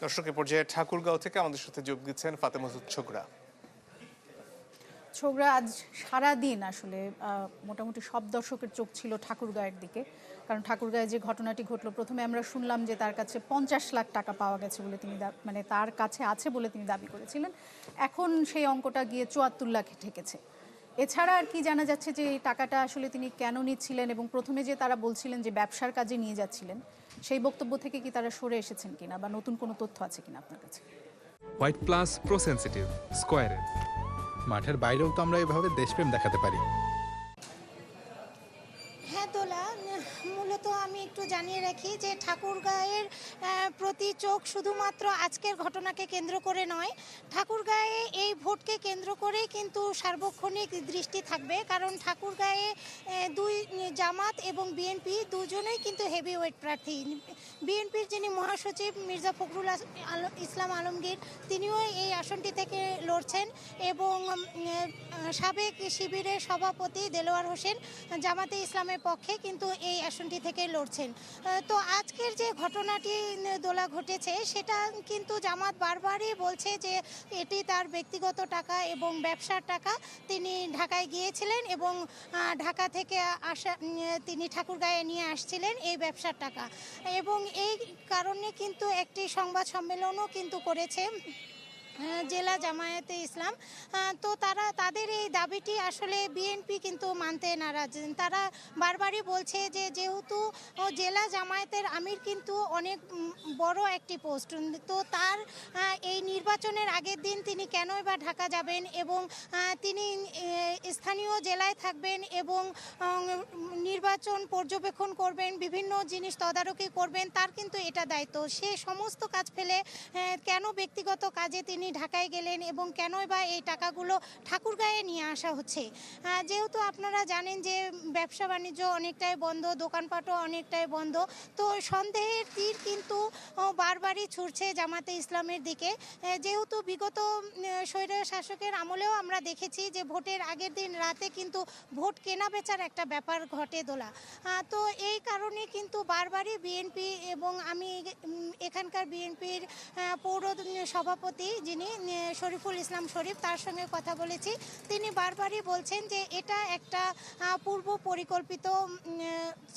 দর্শকের পর্যায়ে ঠাকুরগাঁও থেকে আমাদের সাথে যোগ দিচ্ছেন ফাতেমা ছোকরা। ছোকরা, আজ সারাদিন আসলে মোটামুটি সব দর্শকের চোখ ছিল ঠাকুরগাঁয়ের দিকে, কারণ ঠাকুরগাঁয়ে যে ঘটনাটি ঘটলো, প্রথমে আমরা শুনলাম যে তার কাছে 50 লাখ টাকা পাওয়া গেছে বলে তিনি মানে তার কাছে আছে বলে তিনি দাবি করেছিলেন। এখন সেই অঙ্কটা গিয়ে 74 লাখে ঠেকেছে। এছাড়া আর কি জানা যাচ্ছে যে এই টাকাটা আসলে তিনি কেন নিচ্ছিলেন, এবং প্রথমে যে তারা বলছিলেন যে ব্যবসার কাজে নিয়ে যাচ্ছিলেন, সেই বক্তব্য থেকে কি তারা সরে এসেছেন কিনা বা নতুন কোনো তথ্য আছে কিনা আপনার কাছে? হোয়াইট প্লাস প্রো সেনসিটিভ স্কয়ারে মাঠের বাইরেও তো আমরা এভাবে দেশপ্রেম দেখাতে পারি। হ্যাঁ দোলা, মূলত আমি একটু জানিয়ে রাখি যে ঠাকুরগাঁয়ের প্রতি চোখ শুধুমাত্র আজকের ঘটনাকে কেন্দ্র করে নয়, ঠাকুরগাঁয়ে এই ভোটকে কেন্দ্র করেই কিন্তু সার্বক্ষণিক দৃষ্টি থাকবে। কারণ ঠাকুরগাঁয়ে দুই জামাত এবং বিএনপি দুজনেই কিন্তু হেভিওয়েট প্রার্থী। বিএনপির যিনি মহাসচিব মির্জা ফখরুল ইসলাম আলমগীর, তিনিও এই আসনটি থেকে লড়ছেন, এবং সাবেক শিবিরের সভাপতি দেলোয়ার হোসেন জামাতে ইসলামের পক্ষে কিন্তু এই আসনটি থেকে লড়ছেন। তো আজকের যে ঘটনাটি দোলা ঘটেছে, সেটা কিন্তু জামাত বারবারই বলছে যে এটি তার ব্যক্তিগত টাকা এবং ব্যবসার টাকা। তিনি ঢাকায় গিয়েছিলেন এবং ঢাকা থেকে আসা তিনি ঠাকুরগাঁয়ে নিয়ে আসছিলেন এই ব্যবসার টাকা, এবং এই কারণে কিন্তু একটি সংবাদ সম্মেলনও কিন্তু করেছে জেলা জামায়াতে ইসলাম। তো তাদের এই দাবিটি আসলে বিএনপি কিন্তু মানতে নারাজ। তারা বারবারই বলছে যে যেহেতু জেলা জামায়াতের আমির কিন্তু অনেক বড় একটি পোস্ট, তো তার এই নির্বাচনের আগের দিন তিনি কেনই বা ঢাকা যাবেন, এবং তিনি স্থানীয় জেলায় থাকবেন এবং নির্বাচন পর্যবেক্ষণ করবেন, বিভিন্ন জিনিস তদারকি করবেন, তার কিন্তু এটা দায়িত্ব। সে সমস্ত কাজ ফেলে কেন ব্যক্তিগত কাজে তিনি ঢাকায় গেলেন, এবং কেনই বা এই টাকাগুলো ঠাকুরগাঁয়ে নিয়ে আসা হচ্ছে? যেহেতু আপনারা জানেন যে ব্যবসা বাণিজ্য অনেকটাই বন্ধ, দোকানপাটও অনেকটাই বন্ধ, তো সন্দেহের তীর কিন্তু বারবারই ছুটছে জামাতে ইসলামের দিকে। যেহেতু বিগত স্বৈর শাসকের আমলেও আমরা দেখেছি যে ভোটের আগের দিন রাতে কিন্তু ভোট কেনা বেচার একটা ব্যাপার ঘটে দোলা। তো এই কারণে কিন্তু বারবারই বিএনপি, এবং আমি এখানকার বিএনপির পৌর সভাপতি যিনি শরীফুল ইসলাম শরীফ, তার সঙ্গে কথা বলেছি। তিনি বারবারই বলছেন যে এটা একটা পূর্ব পরিকল্পিত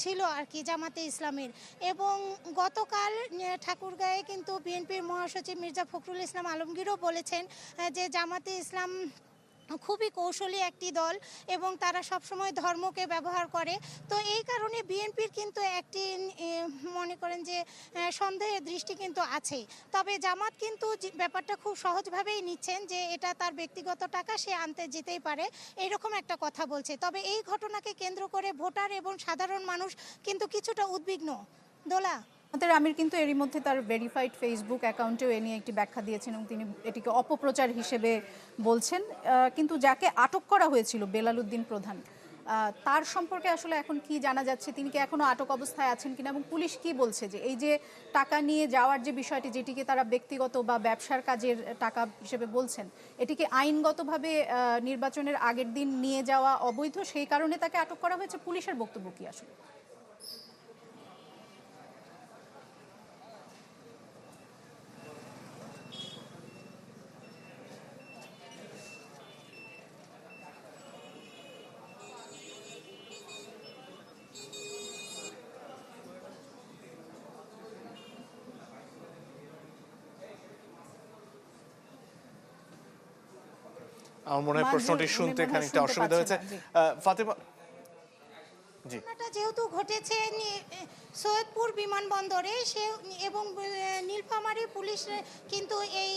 ছিল আর কি জামাতে ইসলামের। এবং গতকাল ঠাকুরগাঁয়ে কিন্তু বিএনপির মহাসচিব মির্জা ফখরুল ইসলাম আলমগীরও বলেছেন যে জামাতে ইসলাম খুবই কৌশলী একটি দল, এবং তারা সবসময় ধর্মকে ব্যবহার করে। তো এই কারণে বিএনপির কিন্তু একটি মনে করেন যে সন্দেহের দৃষ্টি কিন্তু আছে। তবে জামাত কিন্তু ব্যাপারটা খুব সহজভাবেই নিচ্ছেন যে এটা তার ব্যক্তিগত টাকা, সে আনতে যেতেই পারে, এরকম একটা কথা বলছে। তবে এই ঘটনাকে কেন্দ্র করে ভোটার এবং সাধারণ মানুষ কিন্তু কিছুটা উদ্বিগ্ন দোলা। আমাদের আমির কিন্তু এরই মধ্যে তার ভেরিফাইড ফেসবুক অ্যাকাউন্টেও এ নিয়ে একটি ব্যাখ্যা দিয়েছেন, এবং তিনি এটিকে অপপ্রচার হিসেবে বলছেন। কিন্তু যাকে আটক করা হয়েছিল বেলাল উদ্দিন প্রধান, তার সম্পর্কে আসলে এখন কি জানা যাচ্ছে? তিনি কি এখনো আটক অবস্থায় আছেন কিনা, এবং পুলিশ কি বলছে যে এই যে টাকা নিয়ে যাওয়ার যে বিষয়টি, যেটিকে তারা ব্যক্তিগত বা ব্যবসার কাজের টাকা হিসেবে বলছেন, এটিকে আইনগতভাবে নির্বাচনের আগের দিন নিয়ে যাওয়া অবৈধ, সেই কারণে তাকে আটক করা হয়েছে? পুলিশের বক্তব্য কি আসলে? আমার মনে হয় প্রশ্নটি শুনতে খানিকটা অসুবিধা হয়েছে ফাতেমা। যেহেতু ঘটেছে সৈয়দপুর বিমানবন্দরে, সে এবং নীলফামারী পুলিশ কিন্তু এই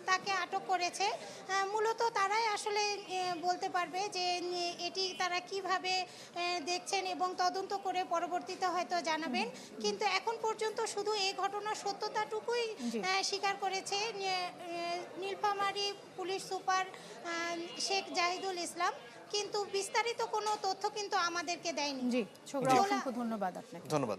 তাকে আটক করেছে। মূলত তারাই আসলে বলতে পারবে যে এটি তারা কিভাবে দেখছেন, এবং তদন্ত করে পরবর্তীতে হয়তো জানাবেন। কিন্তু এখন পর্যন্ত শুধু এই ঘটনার সত্যতাটুকুই স্বীকার করেছে নীলফামারী পুলিশ সুপার শেখ জাহিদুল ইসলাম, কিন্তু বিস্তারিত কোনো তথ্য কিন্তু আমাদেরকে দেয়নি। জি, অসংখ্য ধন্যবাদ আপনাকে। ধন্যবাদ।